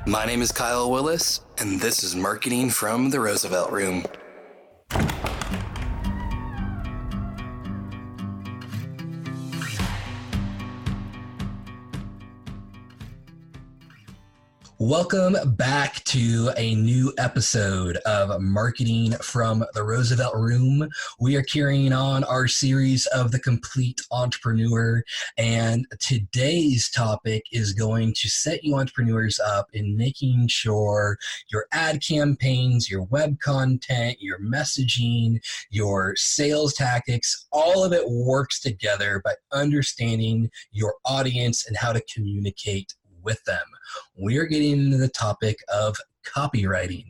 My name is Kyle Willis, and this is Marketing from the Roosevelt Room. Welcome back to a new episode of Marketing from the Roosevelt Room. We are carrying on our series of The Complete Entrepreneur, and today's topic is going to set you entrepreneurs up in making sure your ad campaigns, your web content, your messaging, your sales tactics, all of it works together by understanding your audience and how to communicate with them. We're getting into the topic of copywriting.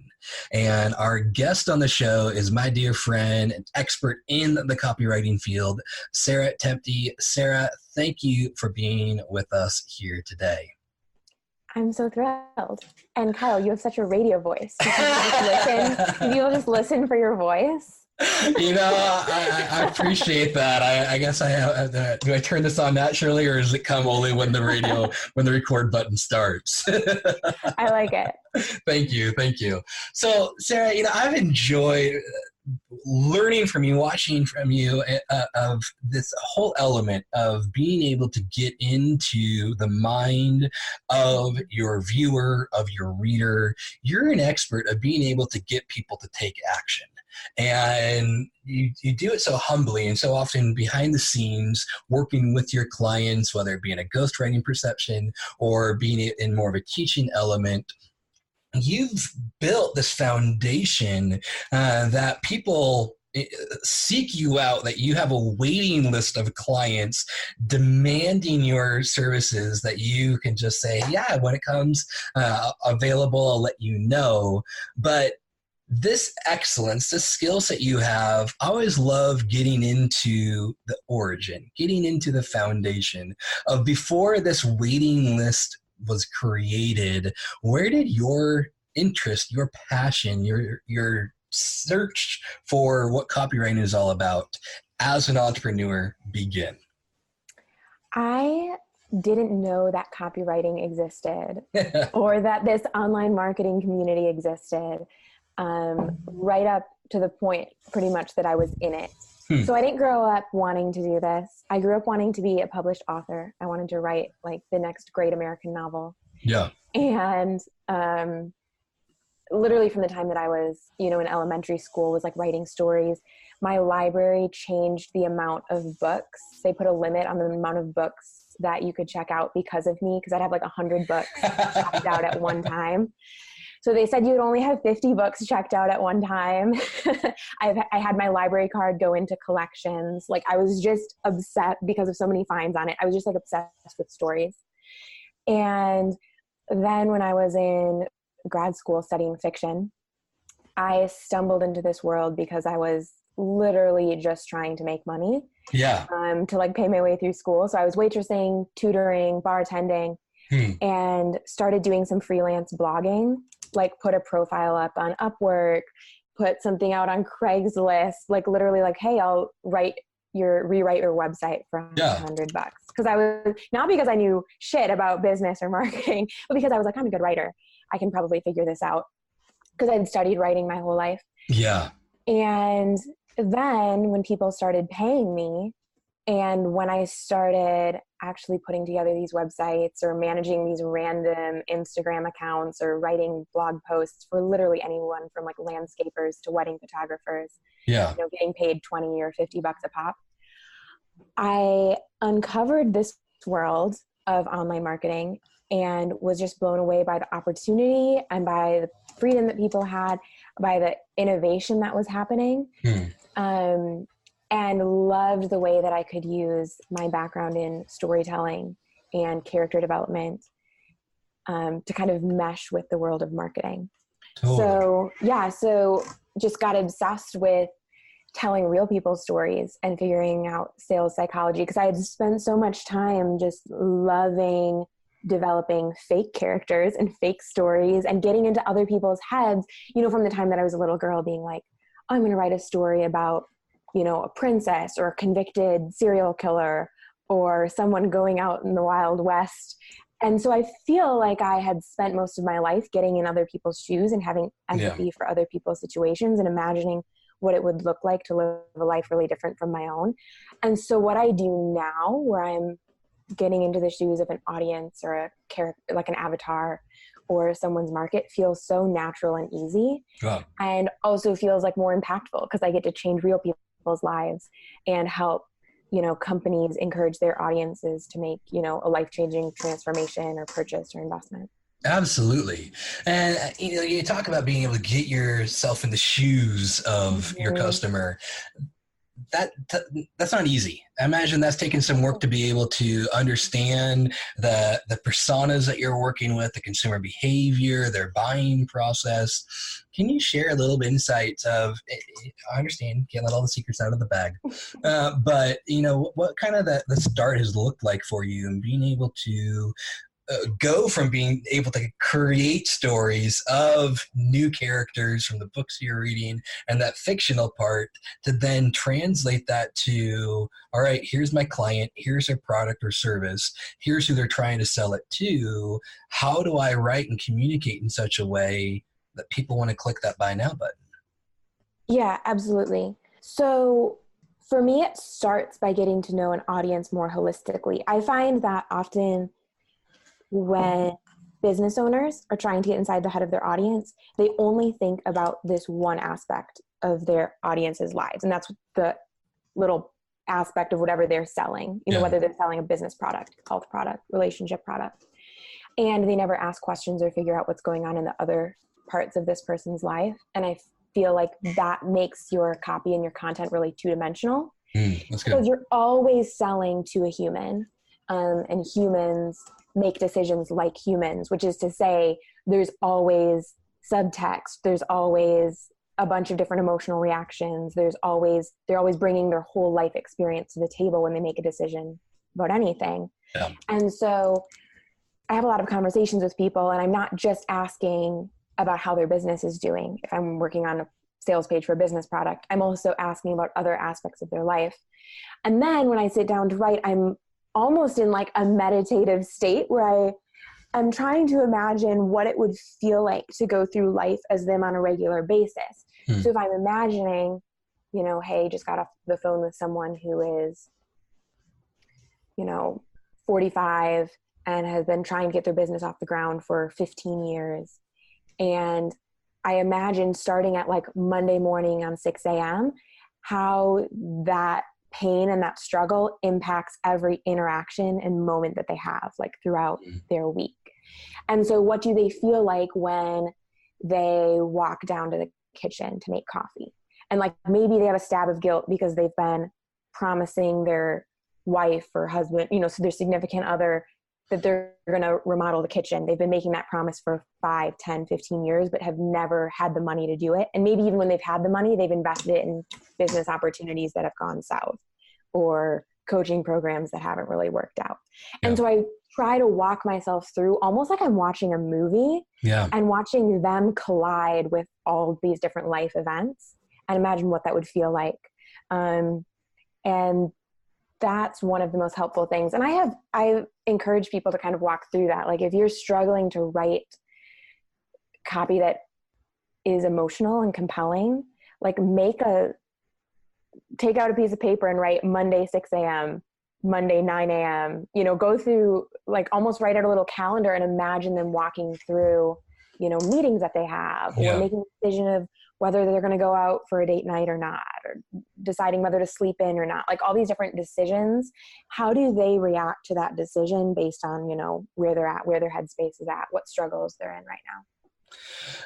And our guest on the show is my dear friend and expert in the copywriting field, Sarah Temte. Sarah, thank you for being with us here today. I'm so thrilled. And Kyle, you have such a radio voice. You'll just listen for your voice. You know, I appreciate that. I guess I have. Do I turn this on naturally, or does it come only when the record button starts? I like it. Thank you. So, Sarah, I've enjoyed learning from you, watching from you of this whole element of being able to get into the mind of your viewer, of your reader. You're an expert of being able to get people to take action. And you do it so humbly and so often behind the scenes, working with your clients, whether it be in a ghostwriting perception or being in more of a teaching element. You've built this foundation that people seek you out, that you have a waiting list of clients demanding your services, that you can just say, yeah, when it comes available, I'll let you know. But this excellence, this skill set you have, I always love getting into the origin, getting into the foundation of before this waiting list was created. Where did your interest, your passion, your search for what copywriting is all about as an entrepreneur begin? I didn't know that copywriting existed or that this online marketing community existed. Right up to the point pretty much that I was in it. So I didn't grow up wanting to do this. I grew up wanting to be a published author. I wanted to write like the next great American novel. Yeah. And literally from the time that I was, in elementary school, was like writing stories. My library changed the amount of books. They put a limit on the amount of books that you could check out because of me, because I'd have like 100 books checked out at one time. So they said you would only have 50 books checked out at one time. I had my library card go into collections. Like I was just obsessed because of so many fines on it. I was just like obsessed with stories. And then when I was in grad school studying fiction, I stumbled into this world because I was literally just trying to make money. Yeah. To like pay my way through school. So I was waitressing, tutoring, bartending, and started doing some freelance blogging. Like put a profile up on Upwork, put something out on Craigslist, like literally like, hey, I'll rewrite your website for $100. Because I was, not because I knew shit about business or marketing, but because I was like, I'm a good writer. I can probably figure this out. Because I'd studied writing my whole life. Yeah. And then when people started paying me, and when I started actually putting together these websites or managing these random Instagram accounts or writing blog posts for literally anyone from like landscapers to wedding photographers, getting paid 20 or 50 bucks a pop, I uncovered this world of online marketing and was just blown away by the opportunity and by the freedom that people had, by the innovation that was happening. And loved the way that I could use my background in storytelling and character development to kind of mesh with the world of marketing. Totally. So just got obsessed with telling real people's stories and figuring out sales psychology, because I had spent so much time just loving developing fake characters and fake stories and getting into other people's heads, from the time that I was a little girl being like, I'm going to write a story about a princess or a convicted serial killer or someone going out in the Wild West And so I feel like I had spent most of my life getting in other people's shoes and having empathy for other people's situations and imagining what it would look like to live a life really different from my own. And so what I do now, where I'm getting into the shoes of an audience or a character, like an avatar or someone's market, feels so natural and easy. Wow. And also feels like more impactful because I get to change real people's lives and help, companies encourage their audiences to make, a life-changing transformation or purchase or investment. Absolutely. And, you talk about being able to get yourself in the shoes of your customer. That's not easy. I imagine that's taken some work to be able to understand the personas that you're working with, the consumer behavior, their buying process. Can you share a little bit insights of, I understand, can't let all the secrets out of the bag, but what kind of the start has looked like for you and being able to go from being able to create stories of new characters from the books you're reading and that fictional part to then translate that to, all right, here's my client, here's their product or service, here's who they're trying to sell it to. How do I write and communicate in such a way that people want to click that buy now button? Yeah, absolutely. So for me, it starts by getting to know an audience more holistically. I find that often when business owners are trying to get inside the head of their audience, they only think about this one aspect of their audience's lives. And that's the little aspect of whatever they're selling, whether they're selling a business product, health product, relationship product. And they never ask questions or figure out what's going on in the other parts of this person's life. And I feel like that makes your copy and your content really two-dimensional. That's good. Because you're always selling to a human, and humans make decisions like humans, which is to say there's always subtext. There's always a bunch of different emotional reactions. They're always bringing their whole life experience to the table when they make a decision about anything. Yeah. And so I have a lot of conversations with people, and I'm not just asking about how their business is doing. If I'm working on a sales page for a business product, I'm also asking about other aspects of their life. And then when I sit down to write, I'm almost in like a meditative state where I'm trying to imagine what it would feel like to go through life as them on a regular basis. So if I'm imagining, hey, just got off the phone with someone who is, 45 and has been trying to get their business off the ground for 15 years. And I imagine starting at like Monday morning on 6 a.m., how that pain and that struggle impacts every interaction and moment that they have like throughout their week. And so what do they feel like when they walk down to the kitchen to make coffee? And like maybe they have a stab of guilt because they've been promising their wife or husband, so their significant other, that they're going to remodel the kitchen. They've been making that promise for 5, 10, 15 years, but have never had the money to do it. And maybe even when they've had the money, they've invested it in business opportunities that have gone south or coaching programs that haven't really worked out. Yeah. And so I try to walk myself through almost like I'm watching a movie and watching them collide with all of these different life events and imagine what that would feel like. And that's one of the most helpful things. And I encourage people to kind of walk through that. Like if you're struggling to write copy that is emotional and compelling, like take out a piece of paper and write Monday, 6 a.m., Monday, 9 a.m., go through, like almost write out a little calendar and imagine them walking through, meetings that they have or making a decision of whether they're going to go out for a date night or not, or deciding whether to sleep in or not, like all these different decisions. How do they react to that decision based on, where they're at, where their headspace is at, what struggles they're in right now?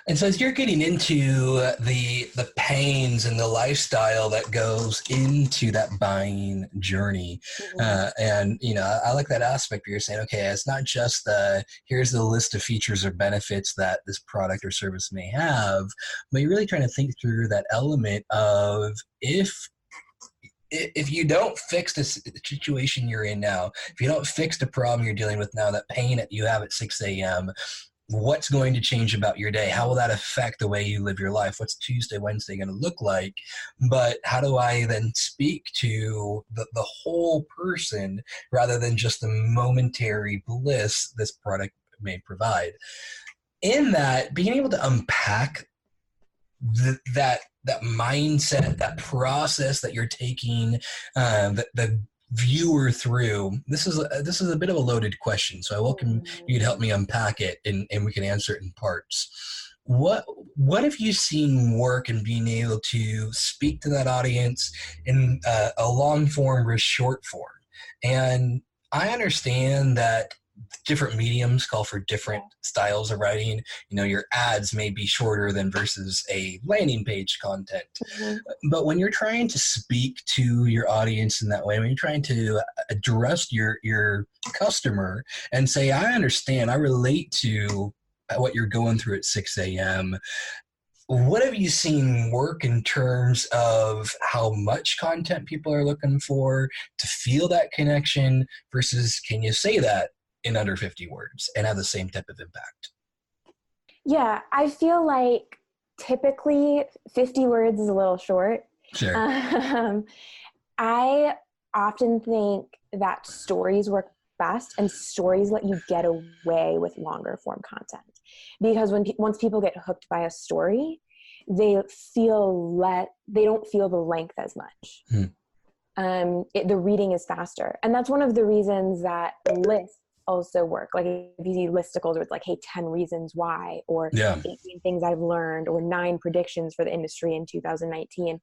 And so as you're getting into the pains and the lifestyle that goes into that buying journey, and, I like that aspect where you're saying, okay, it's not just here's the list of features or benefits that this product or service may have, but you're really trying to think through that element of if you don't fix the situation you're in now, if you don't fix the problem you're dealing with now, that pain that you have at 6 a.m., what's going to change about your day? How will that affect the way you live your life? What's Tuesday, Wednesday going to look like? But how do I then speak to the whole person rather than just the momentary bliss this product may provide? In that, being able to unpack that mindset, that process that you're taking the viewer through. This is a bit of a loaded question, so I welcome you to help me unpack it, and we can answer it in parts. What have you seen work in being able to speak to that audience in a long form versus short form? And I understand that different mediums call for different styles of writing. Your ads may be shorter than versus a landing page content. But when you're trying to speak to your audience in that way, when you're trying to address your customer and say, I understand, I relate to what you're going through at 6 a.m., what have you seen work in terms of how much content people are looking for to feel that connection versus can you say that in under 50 words and have the same type of impact? Yeah, I feel like typically 50 words is a little short. Sure. I often think that stories work best, and stories let you get away with longer form content. Because once people get hooked by a story, they don't feel the length as much. The reading is faster. And that's one of the reasons that lists also work. Like if you see listicles where it's like, hey, 10 reasons why, or 18 things I've learned, or 9 predictions for the industry in 2019.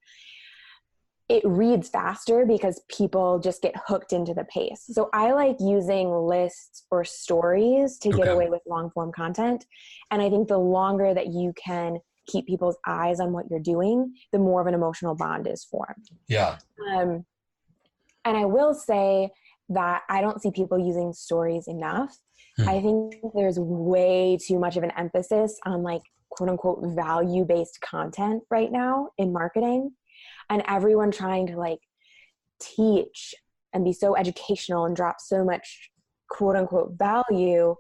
It reads faster because people just get hooked into the pace. So I like using lists or stories to get away with long form content. And I think the longer that you can keep people's eyes on what you're doing, the more of an emotional bond is formed. Yeah. And I will say that I don't see people using stories enough. I think there's way too much of an emphasis on like quote unquote value-based content right now in marketing, and everyone trying to like teach and be so educational and drop so much quote unquote value,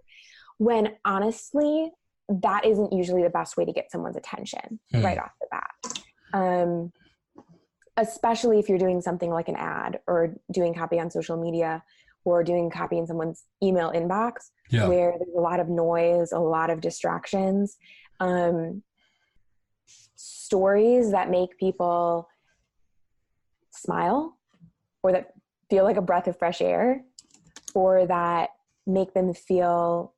when honestly, that isn't usually the best way to get someone's attention right off the bat. Especially if you're doing something like an ad or doing copy on social media or doing copy in someone's email inbox, where there's a lot of noise, a lot of distractions. Stories that make people smile, or that feel like a breath of fresh air, or that make them feel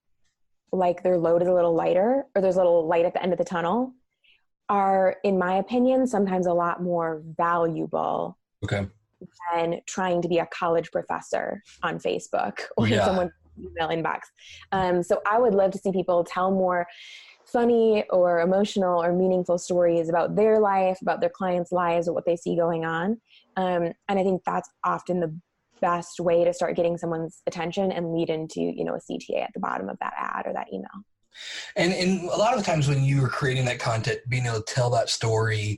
like their load is a little lighter, or there's a little light at the end of the tunnel, are, in my opinion, sometimes a lot more valuable than trying to be a college professor on Facebook or in someone's email inbox. So I would love to see people tell more funny or emotional or meaningful stories about their life, about their clients' lives, or what they see going on. And I think that's often the best way to start getting someone's attention and lead into, a CTA at the bottom of that ad or that email. And a lot of the times when you were creating that content, being able to tell that story,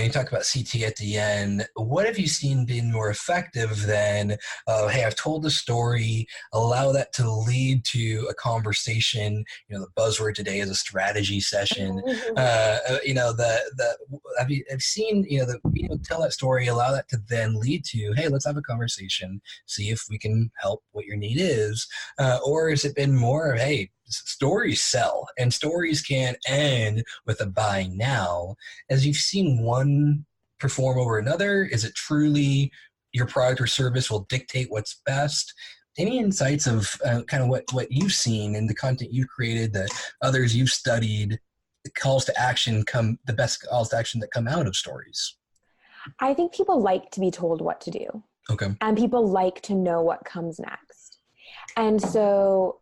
you talk about CT at the end. What have you seen being more effective than, hey, I've told the story, allow that to lead to a conversation. The buzzword today is a strategy session. I've seen, being able to tell that story, allow that to then lead to, hey, let's have a conversation, see if we can help what your need is. Or has it been more of, hey, stories sell, and stories can't end with a buy now? As you've seen one perform over another, is it truly your product or service will dictate what's best? Any insights of kind of what you've seen in the content you've created, the others you've studied, the calls to action the best calls to action that come out of stories? I think people like to be told what to do. And people like to know what comes next. And so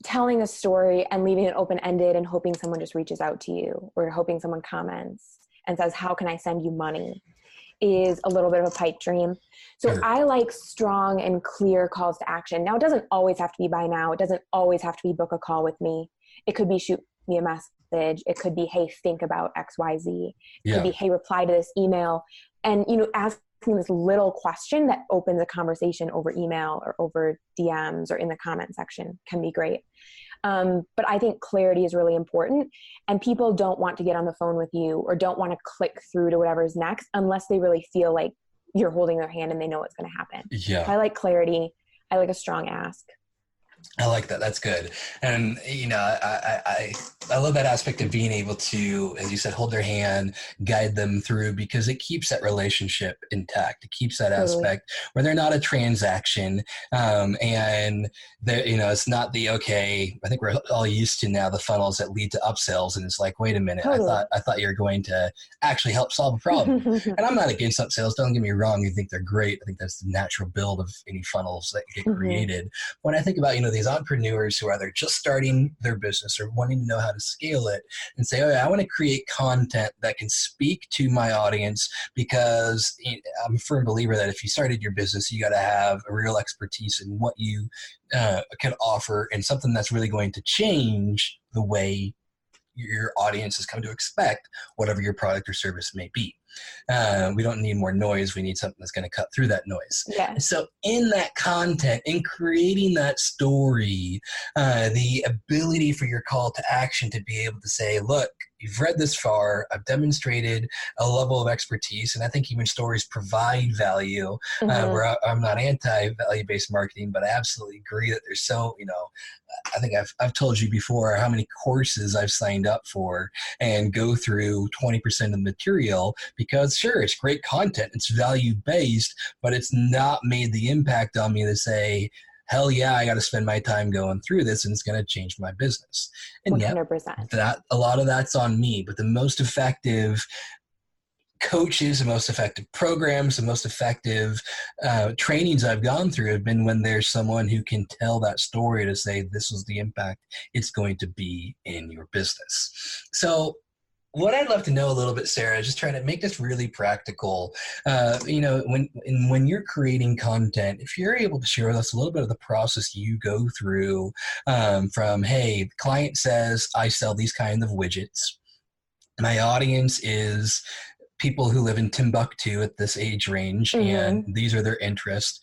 telling a story and leaving it open-ended and hoping someone just reaches out to you, or hoping someone comments and says, how can I send you money, is a little bit of a pipe dream. So I like strong and clear calls to action. Now, it doesn't always have to be buy now. It doesn't always have to be book a call with me. It could be shoot me a message. It could be, hey, think about XYZ. It could be, hey, reply to this email. And, asking this little question that opens a conversation over email or over DMs or in the comment section can be great. But I think clarity is really important, and people don't want to get on the phone with you or don't want to click through to whatever's next unless they really feel like you're holding their hand and they know what's going to happen. Yeah. I like clarity. I like a strong ask. I like that. That's good. And, I love that aspect of being able to, as you said, hold their hand, guide them through, because it keeps that relationship intact. It keeps that aspect where they're not a transaction. And it's not I think we're all used to now the funnels that lead to upsells. And it's like, wait a minute, I thought you were going to actually help solve a problem. And I'm not against upsells. Don't get me wrong. I think they're great. I think that's the natural build of any funnels that get created. When I think about, these entrepreneurs who are either just starting their business or wanting to know how to scale it and say, oh, yeah, I want to create content that can speak to my audience, because I'm a firm believer that if you started your business, you got to have a real expertise in what you can offer, and something that's really going to change the way your audience has come to expect whatever your product or service may be. We don't need more noise. We need something that's going to cut through that noise. Yeah. So in that content, in creating that story, the ability for your call to action to be able to say, look, you've read this far, I've demonstrated a level of expertise, and I think even stories provide value, where I'm not anti-value-based marketing, but I absolutely agree that there's I think I've told you before how many courses I've signed up for and go through 20% of the material, because sure, it's great content, it's value-based, but it's not made the impact on me to say, hell yeah, I got to spend my time going through this and it's going to change my business. And 100%. That a lot of that's on me, but the most effective coaches, the most effective programs, the most effective trainings I've gone through have been when there's someone who can tell that story to say, this is the impact it's going to be in your business. So what I'd love to know a little bit, Sarah, is just trying to make this really practical. When you're creating content, if you're able to share with us a little bit of the process you go through, from, hey, the client says, I sell these kind of widgets. My audience is people who live in Timbuktu at this age range, and these are their interests.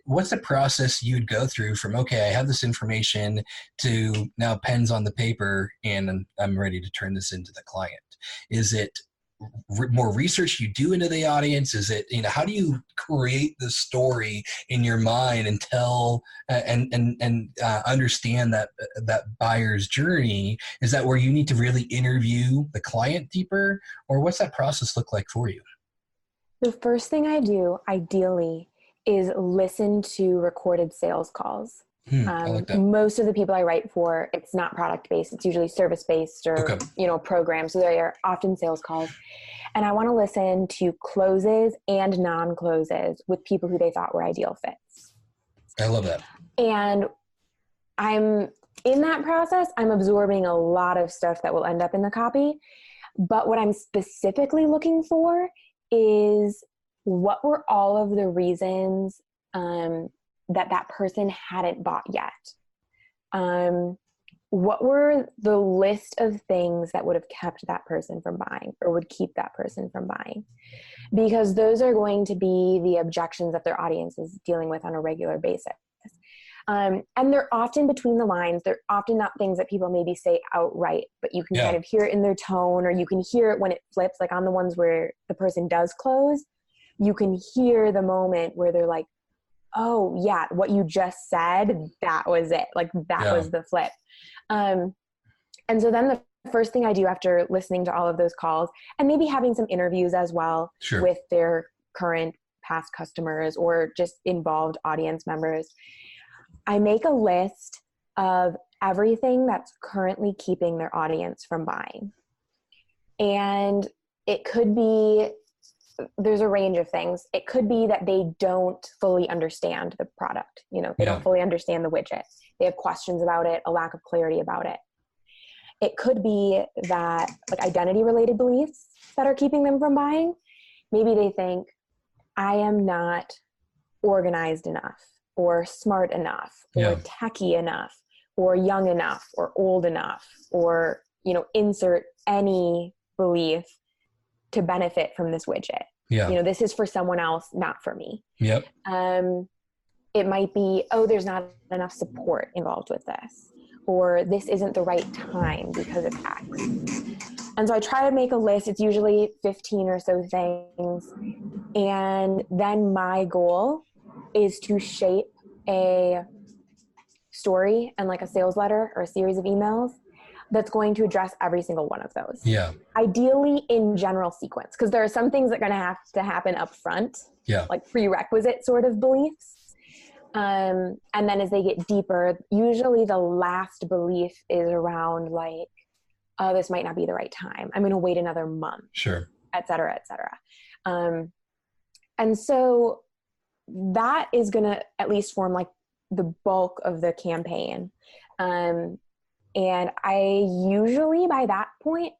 What's the process you'd go through from, okay, I have this information, to now pen's on the paper and I'm ready to turn this into the client? Is it more research you do into the audience? Is it, how do you create the story in your mind and tell and understand that buyer's journey? Is that where you need to really interview the client deeper, or what's that process look like for you? The first thing I do, ideally, is listen to recorded sales calls. I like that. Most of the people I write for, it's not product-based. It's usually service-based or, programs. So they are often sales calls. And I want to listen to closes and non-closes with people who they thought were ideal fits. I love that. And in that process, I'm absorbing a lot of stuff that will end up in the copy. But what I'm specifically looking for is, what were all of the reasons that person hadn't bought yet? What were the list of things that would have kept that person from buying, or would keep that person from buying? Because those are going to be the objections that their audience is dealing with on a regular basis. And they're often between the lines. They're often not things that people maybe say outright, but you can kind of hear it in their tone, or you can hear it when it flips, like on the ones where the person does close. You can hear the moment where they're like, oh yeah, what you just said, that was it. Like that was the flip. And so then the first thing I do after listening to all of those calls, and maybe having some interviews as well with their current past customers or just involved audience members, I make a list of everything that's currently keeping their audience from buying. And it could be, there's a range of things. It could be that they don't fully understand the product. They don't fully understand the widget. They have questions about it, a lack of clarity about it. It could be that, like, identity related beliefs that are keeping them from buying. Maybe they think, I am not organized enough, or smart enough, or techie enough, or young enough, or old enough, or, insert any belief to benefit from this widget. This is for someone else, not for me. It might be, there's not enough support involved with this. or this isn't the right time because of X. And so I try to make a list. It's usually 15 or so things. And then my goal is to shape a story and like a sales letter or a series of emails that's going to address every single one of those. Yeah. Ideally in general sequence, because there are some things that are going to have to happen up front, like prerequisite sort of beliefs. And then as they get deeper, usually the last belief is around like, oh, this might not be the right time. I'm going to wait another month. Sure. Et cetera, et cetera. And so that is going to at least form like the bulk of the campaign. And I usually by that point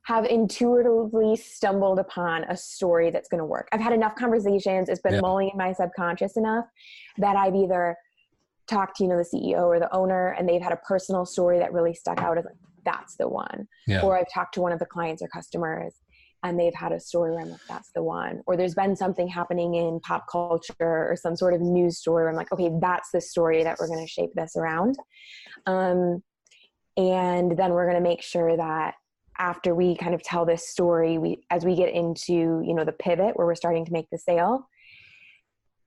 have intuitively stumbled upon a story that's going to work. I've had enough conversations. It's been mulling in my subconscious enough that I've either talked to, the CEO or the owner, and they've had a personal story that really stuck out as like, that's the one. Or I've talked to one of the clients or customers and they've had a story where I'm like, that's the one. Or there's been something happening in pop culture or some sort of news story where I'm like, okay, that's the story that we're going to shape this around. And then we're going to make sure that after we kind of tell this story, as we get into, the pivot where we're starting to make the sale,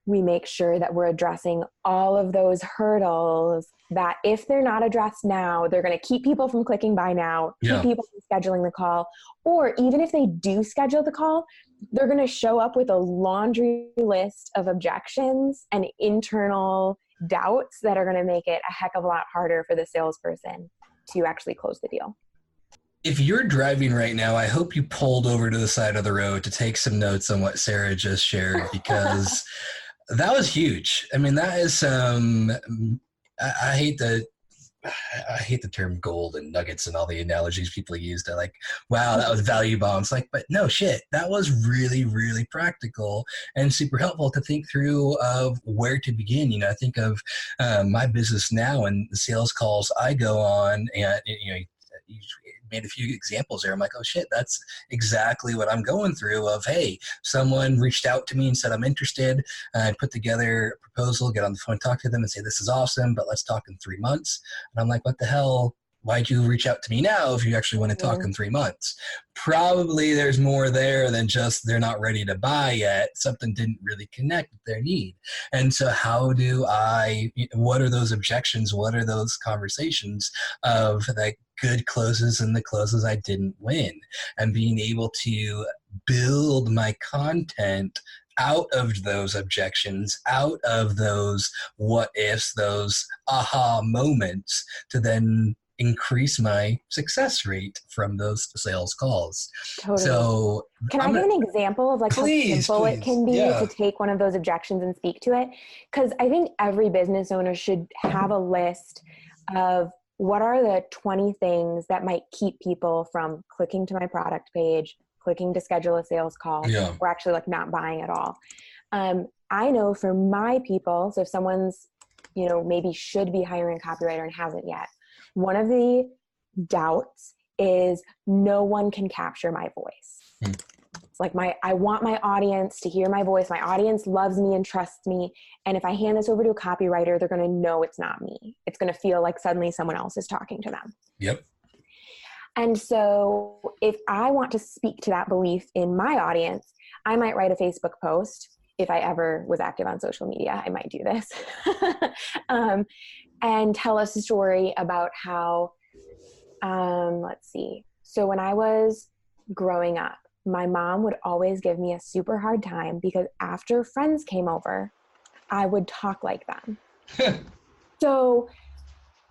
we make sure that we're addressing all of those hurdles that if they're not addressed now, they're going to keep people from clicking buy now, keep people from scheduling the call, or even if they do schedule the call, they're going to show up with a laundry list of objections and internal doubts that are going to make it a heck of a lot harder for the salesperson to actually close the deal. If you're driving right now, I hope you pulled over to the side of the road to take some notes on what Sarah just shared, because that was huge. I mean, that is I hate the term gold and nuggets and all the analogies people use. They're like, wow, that was value bombs. Like, but no shit, that was really, really practical and super helpful to think through of where to begin. I think of my business now and the sales calls I go on, and you made a few examples there. I'm like, oh shit, that's exactly what I'm going through of, hey, someone reached out to me and said, I'm interested. I put together a proposal, get on the phone, talk to them and say, this is awesome, but let's talk in 3 months. And I'm like, what the hell? Why'd you reach out to me now if you actually want to talk in 3 months? Probably there's more there than just they're not ready to buy yet. Something didn't really connect with their need. And so what are those objections? What are those conversations of like good closes and the closes I didn't win? And being able to build my content out of those objections, out of those what ifs, those aha moments, to then increase my success rate from those sales calls. Totally. So can I give an example of like how simple it can be to take one of those objections and speak to it? Because I think every business owner should have a list of what are the 20 things that might keep people from clicking to my product page, clicking to schedule a sales call, or actually like not buying at all. I know for my people, so if someone's, maybe should be hiring a copywriter and hasn't yet, one of the doubts is no one can capture my voice. It's like I want my audience to hear my voice. My audience loves me and trusts me. And if I hand this over to a copywriter, they're going to know it's not me. It's going to feel like suddenly someone else is talking to them. Yep. And so if I want to speak to that belief in my audience, I might write a Facebook post. If I ever was active on social media, I might do this. And tell us a story about how, let's see. So when I was growing up, my mom would always give me a super hard time because after friends came over, I would talk like them. So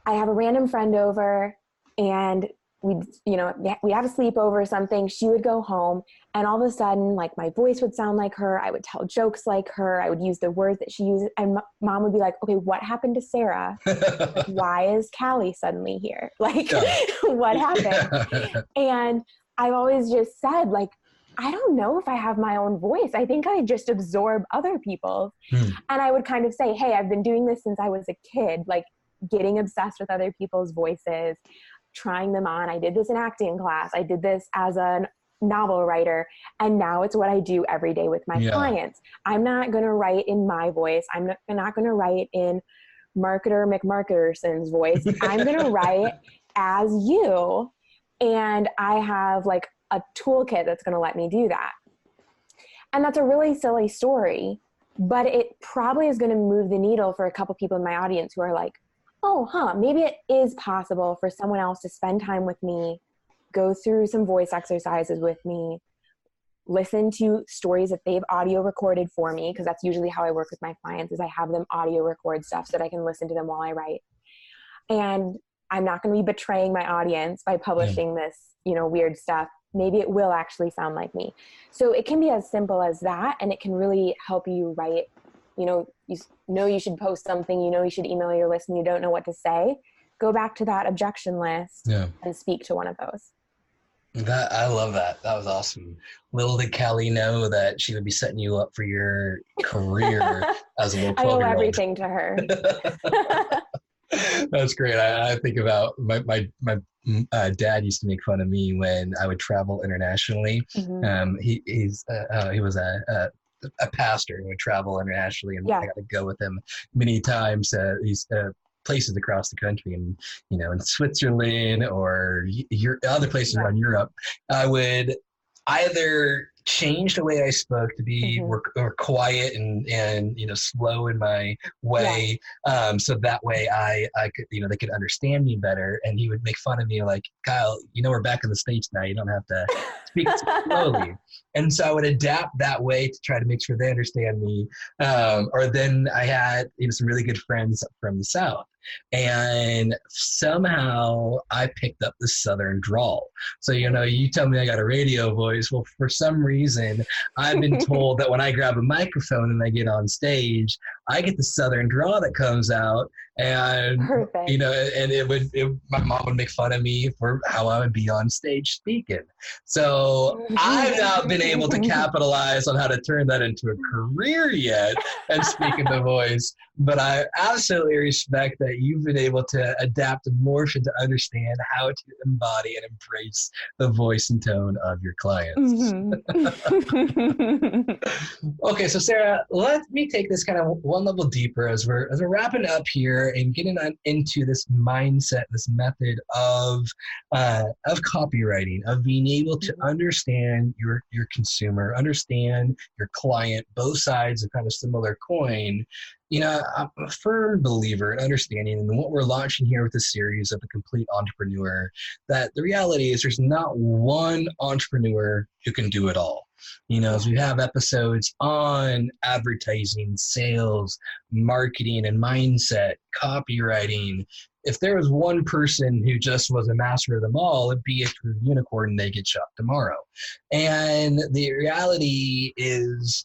I have a random friend over and we have a sleepover or something. She would go home and all of a sudden, like my voice would sound like her. I would tell jokes like her. I would use the words that she uses. And mom would be like, okay, what happened to Sarah? Like, why is Callie suddenly here? Like, what happened? And I've always just said, like, I don't know if I have my own voice. I think I just absorb other people's. And I would kind of say, hey, I've been doing this since I was a kid, like getting obsessed with other people's voices, trying them on. I did this in acting class. I did this as a novel writer. And now it's what I do every day with my clients. I'm not going to write in my voice. I'm not going to write in marketer McMarketerson's voice. I'm going to write as you. And I have like a toolkit that's going to let me do that. And that's a really silly story, but it probably is going to move the needle for a couple people in my audience who are like, oh, maybe it is possible for someone else to spend time with me, go through some voice exercises with me, listen to stories that they've audio recorded for me, because that's usually how I work with my clients, is I have them audio record stuff so that I can listen to them while I write. And I'm not going to be betraying my audience by publishing this, weird stuff. Maybe it will actually sound like me. So it can be as simple as that, and it can really help you write. You should post something, you should email your list, and you don't know what to say. Go back to that objection list and speak to one of those. I love that. That was awesome. Little did Callie know that she would be setting you up for your career as a little 12-year-old. I owe everything to her. That's great. I think about my dad used to make fun of me when I would travel internationally. Mm-hmm. He was a pastor and would travel internationally, and I got to go with him many times. These places across the country, and in Switzerland or other places around Europe, I would either change the way I spoke to be more quiet and slow in my way, so that way I could they could understand me better. And he would make fun of me like, Kyle, we're back in the States now, you don't have to speak slowly. And so I would adapt that way to try to make sure they understand me. Or then I had some really good friends from the South, and somehow I picked up the Southern drawl. So you tell me I got a radio voice. Well, for some reason, I've been told that when I grab a microphone and I get on stage, I get the Southern drawl that comes out. And perfect. And my mom would make fun of me for how I would be on stage speaking. So I've not been able to capitalize on how to turn that into a career yet and speak in the voice. But I absolutely respect that you've been able to adapt and morph and to understand how to embody and embrace the voice and tone of your clients. Okay, so Sarah, let me take this kind of one level deeper as we're wrapping up here and getting into this mindset, this method of copywriting, of being able to understand your consumer, understand your client, both sides of kind of similar coin. I'm a firm believer in understanding, and what we're launching here with this series of The Complete Entrepreneur, that the reality is there's not one entrepreneur who can do it all. As we have episodes on advertising, sales, marketing, and mindset, copywriting, if there was one person who just was a master of them all, it'd be a true unicorn and they get shot tomorrow. And the reality is,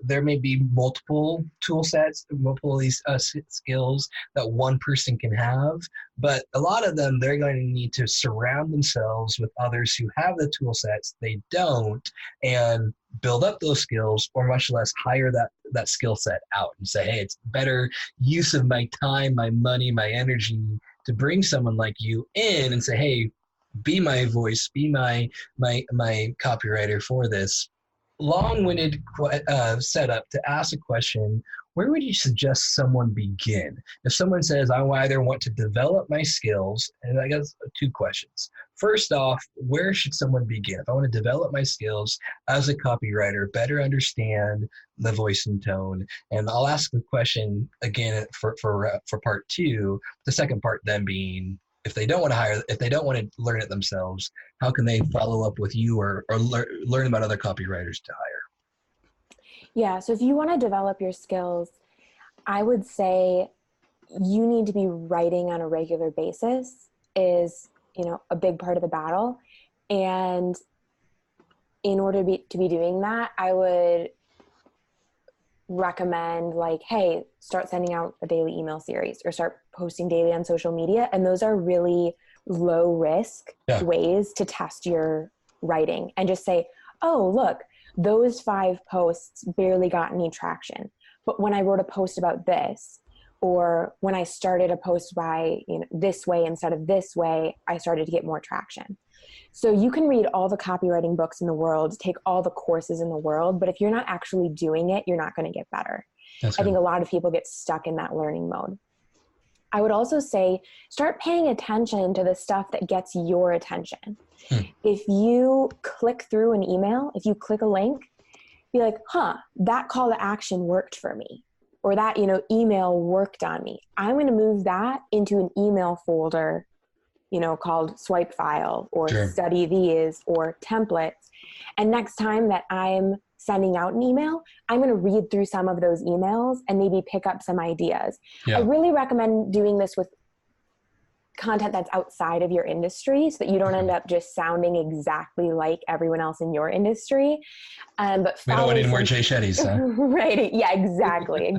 there may be multiple tool sets, multiple of these skills that one person can have, but a lot of them, they're going to need to surround themselves with others who have the tool sets they don't, and build up those skills, or much less hire that skill set out and say, hey, it's better use of my time, my money, my energy to bring someone like you in and say, hey, be my voice, be my copywriter for this. Long-winded setup to ask a question: where would you suggest someone begin? If someone says, I either want to develop my skills, and I guess two questions. First off, where should someone begin? If I want to develop my skills as a copywriter, better understand the voice and tone, and I'll ask the question again for part two, the second part then being, if they don't want to learn it themselves, how can they follow up with you or learn about other copywriters to hire? Yeah, so if you want to develop your skills, I would say you need to be writing on a regular basis is, a big part of the battle. And in order to be doing that, I would recommend hey, start sending out a daily email series or start posting daily on social media. And those are really low risk ways to test your writing and just say, oh, look, those 5 posts barely got any traction. But when I wrote a post about this, or when I started a post by this way instead of this way, I started to get more traction. So you can read all the copywriting books in the world, take all the courses in the world, but if you're not actually doing it, you're not going to get better. I think a lot of people get stuck in that learning mode. I would also say start paying attention to the stuff that gets your attention. If you click through an email, if you click a link, be like, that call to action worked for me, or that, email worked on me. I'm going to move that into an email folder, called swipe file or study these or templates. And next time that I'm sending out an email, I'm going to read through some of those emails and maybe pick up some ideas. I really recommend doing this with content that's outside of your industry so that you don't end up just sounding exactly like everyone else in your industry. But we don't want any more Jay Shetty's, huh? Right. Yeah, exactly.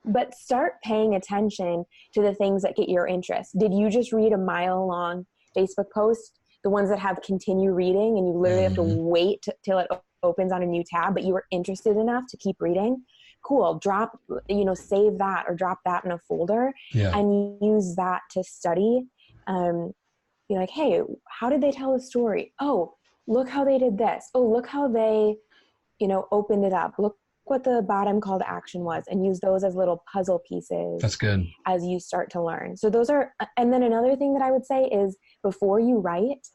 But start paying attention to the things that get your interest. Did you just read a mile-long Facebook post? The ones that have continue reading and you literally have to wait till it opens on a new tab, but you were interested enough to keep reading? Cool. Save that or drop that in a folder and use that to study. Be like, hey, how did they tell the story? Oh, look how they did this. Oh, look how they, opened it up. Look what the bottom call to action was, and use those as little puzzle pieces. That's good. As you start to learn. So those are, and then another thing that I would say is before you write,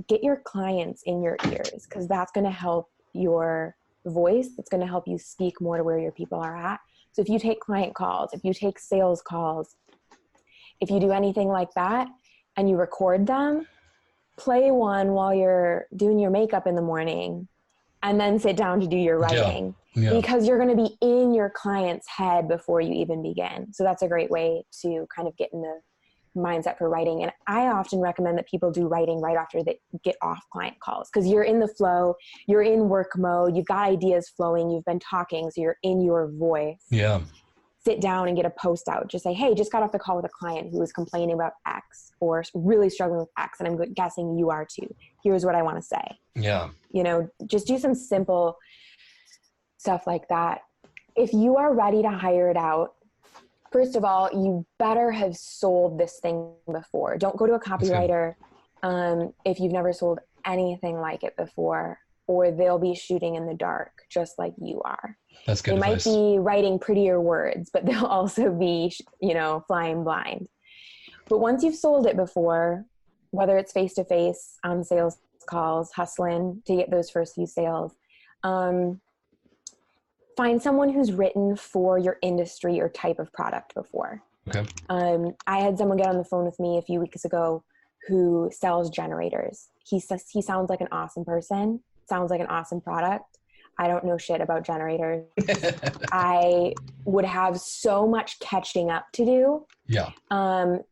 get your clients in your ears, because that's going to help your voice. That's going to help you speak more to where your people are at. So if you take client calls, if you take sales calls, if you do anything like that and you record them, play one while you're doing your makeup in the morning and then sit down to do your writing because you're going to be in your client's head before you even begin. So that's a great way to kind of get in the mindset for writing. And I often recommend that people do writing right after they get off client calls, because you're in the flow, you're in work mode, you've got ideas flowing, you've been talking, so you're in your voice. Yeah. Sit down and get a post out. Just say, hey, just got off the call with a client who was complaining about X or really struggling with X, and I'm guessing you are too. Here's what I want to say. Yeah. Just do some simple stuff like that. If you are ready to hire it out, first of all, you better have sold this thing before. Don't go to a copywriter if you've never sold anything like it before, or they'll be shooting in the dark just like you are. That's good advice. Might be writing prettier words, but they'll also be, flying blind. But once you've sold it before, whether it's face-to-face on sales calls, hustling to get those first few sales, find someone who's written for your industry or type of product before. Okay. I had someone get on the phone with me a few weeks ago who sells generators. He says he sounds like an awesome person, sounds like an awesome product. I don't know shit about generators. I would have so much catching up to do. Yeah.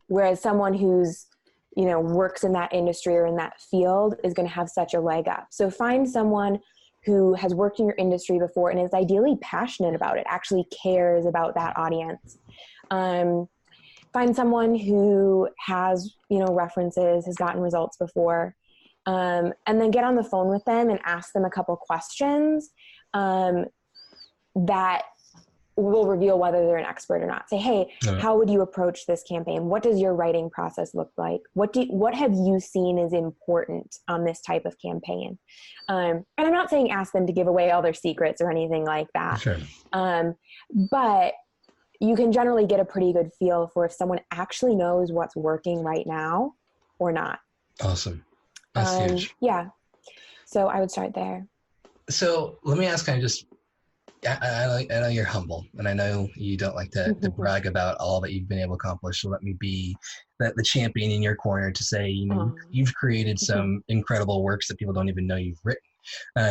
Whereas someone who's, works in that industry or in that field is going to have such a leg up. So find someone who has worked in your industry before and is ideally passionate about it, actually cares about that audience. Find someone who has, references, has gotten results before, and then get on the phone with them and ask them a couple questions that will reveal whether they're an expert or not. Say, hey, how would you approach this campaign? What does your writing process look like? What have you seen is important on this type of campaign? And I'm not saying ask them to give away all their secrets or anything like that. Sure. But you can generally get a pretty good feel for if someone actually knows what's working right now or not. Awesome. That's huge. Yeah. So I would start there. So let me ask, I know you're humble, and I know you don't like to brag about all that you've been able to accomplish. So let me be the champion in your corner to say, you've created some incredible works that people don't even know you've written.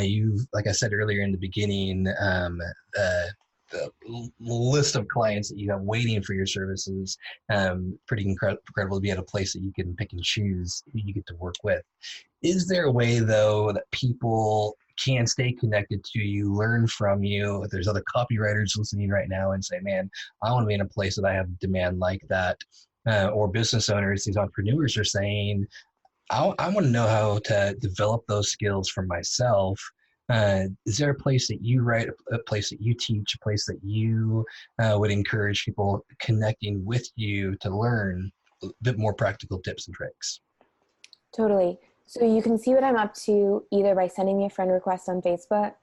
You've, like I said earlier in the beginning, the list of clients that you have waiting for your services, pretty incredible to be at a place that you can pick and choose who you get to work with. Is there a way, though, that people can stay connected to you, learn from you? If there's other copywriters listening right now and say, man, I want to be in a place that I have demand like that, or business owners, these entrepreneurs are saying, I want to know how to develop those skills for myself. Is there a place that you write, a place that you teach, a place that you would encourage people connecting with you to learn a bit more practical tips and tricks? Totally. So you can see what I'm up to either by sending me a friend request on Facebook,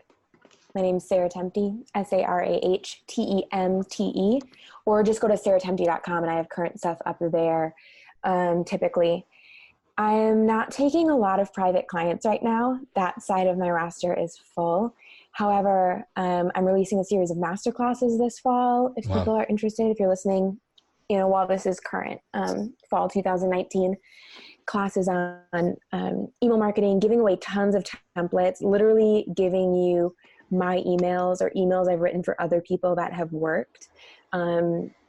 My name's Sarah Temte, SarahTemte, or just go to sarahtemte.com and I have current stuff up there typically. I am not taking a lot of private clients right now. That side of my roster is full. However, I'm releasing a series of masterclasses this fall. If people are interested, if you're listening, while this is current, fall 2019, classes on email marketing, giving away tons of templates, literally giving you my emails or emails I've written for other people that have worked.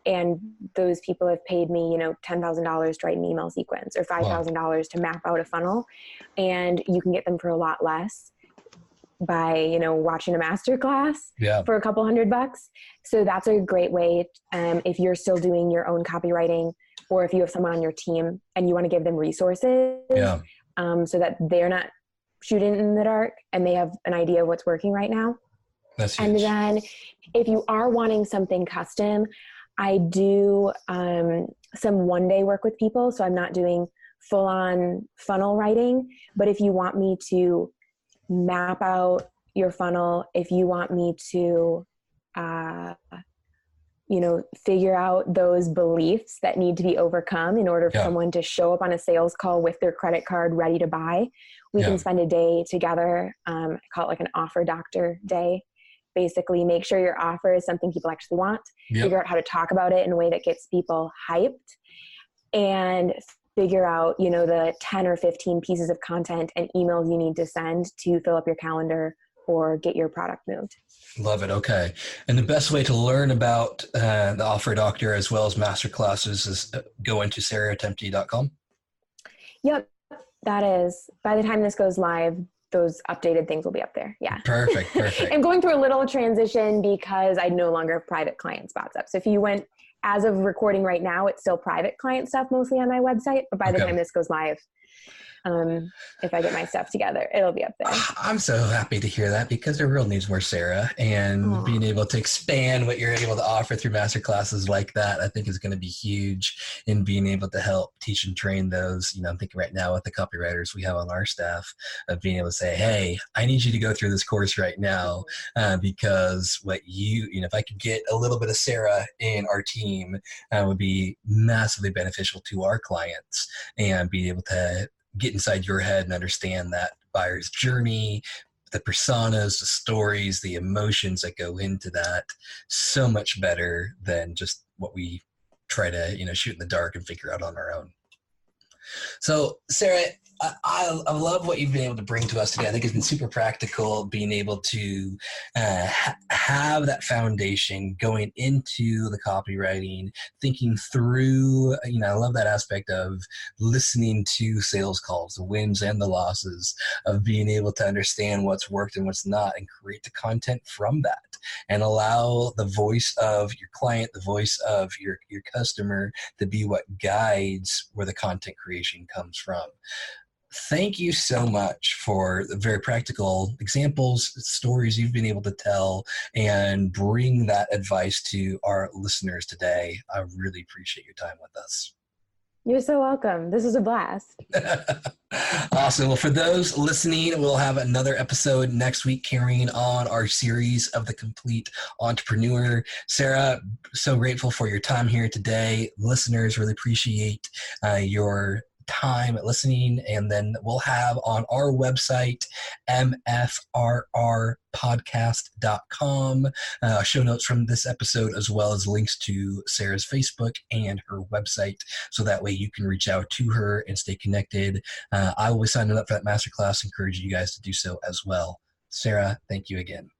And those people have paid me, $10,000 to write an email sequence or $5,000 to map out a funnel. And you can get them for a lot less by, watching a master class for a couple $100. So that's a great way. If you're still doing your own copywriting, or if you have someone on your team and you want to give them resources so that they're not shooting in the dark and they have an idea of what's working right now. That's huge. And then if you are wanting something custom, I do some one-day work with people. So I'm not doing full-on funnel writing, but if you want me to map out your funnel, if you want me to, figure out those beliefs that need to be overcome in order for someone to show up on a sales call with their credit card ready to buy, we can spend a day together. I call it like an offer doctor day. Basically, make sure your offer is something people actually want, figure out how to talk about it in a way that gets people hyped, and figure out, the 10 or 15 pieces of content and emails you need to send to fill up your calendar or get your product moved. Love it. Okay. And the best way to learn about the Offer Doctor as well as masterclasses is go into sarahtemte.com. Yep, that is. By the time this goes live, those updated things will be up there. Yeah. Perfect. I'm going through a little transition because I no longer have private client spots up. So if you went, as of recording right now, it's still private client stuff mostly on my website. But by the time this goes live, if I get my stuff together, it'll be up there. I'm so happy to hear that, because there really needs more Sarah, and being able to expand what you're able to offer through masterclasses like that, I think is going to be huge in being able to help teach and train those. I'm thinking right now with the copywriters we have on our staff of being able to say, hey, I need you to go through this course right now because what if I could get a little bit of Sarah in our team would be massively beneficial to our clients, and being able to get inside your head and understand that buyer's journey, the personas, the stories, the emotions that go into that, so much better than just what we try to, shoot in the dark and figure out on our own. So Sarah, I love what you've been able to bring to us today. I think it's been super practical, being able to have that foundation going into the copywriting, thinking through, I love that aspect of listening to sales calls, the wins and the losses, of being able to understand what's worked and what's not, and create the content from that, and allow the voice of your client, the voice of your customer to be what guides where the content creation comes from. Thank you so much for the very practical examples, stories you've been able to tell, and bring that advice to our listeners today. I really appreciate your time with us. You're so welcome. This was a blast. Awesome. Well, for those listening, we'll have another episode next week carrying on our series of The Complete Entrepreneur. Sarah, so grateful for your time here today. Listeners, really appreciate your time listening, and then we'll have on our website mfrrpodcast.com show notes from this episode, as well as links to Sarah's Facebook and her website, so that way you can reach out to her and stay connected. I will be signing up for that masterclass, encourage you guys to do so as well. Sarah, thank you again.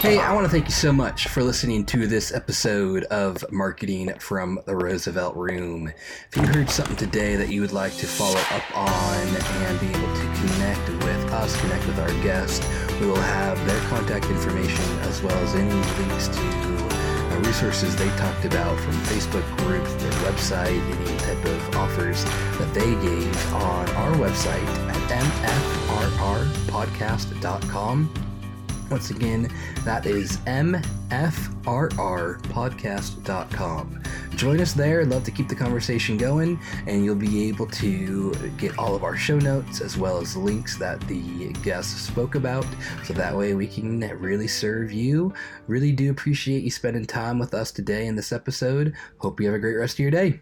Hey, I want to thank you so much for listening to this episode of Marketing from the Roosevelt Room. If you heard something today that you would like to follow up on and be able to connect with us, connect with our guest, we will have their contact information as well as any links to resources they talked about from Facebook groups, their website, any type of offers that they gave on our website at mfrrpodcast.com. Once again, that is mfrrpodcast.com. join us there. I'd love to keep the conversation going, and you'll be able to get all of our show notes as well as the links that the guests spoke about, so that way we can really serve you. Really do appreciate you spending time with us today in this episode. Hope you have a great rest of your day.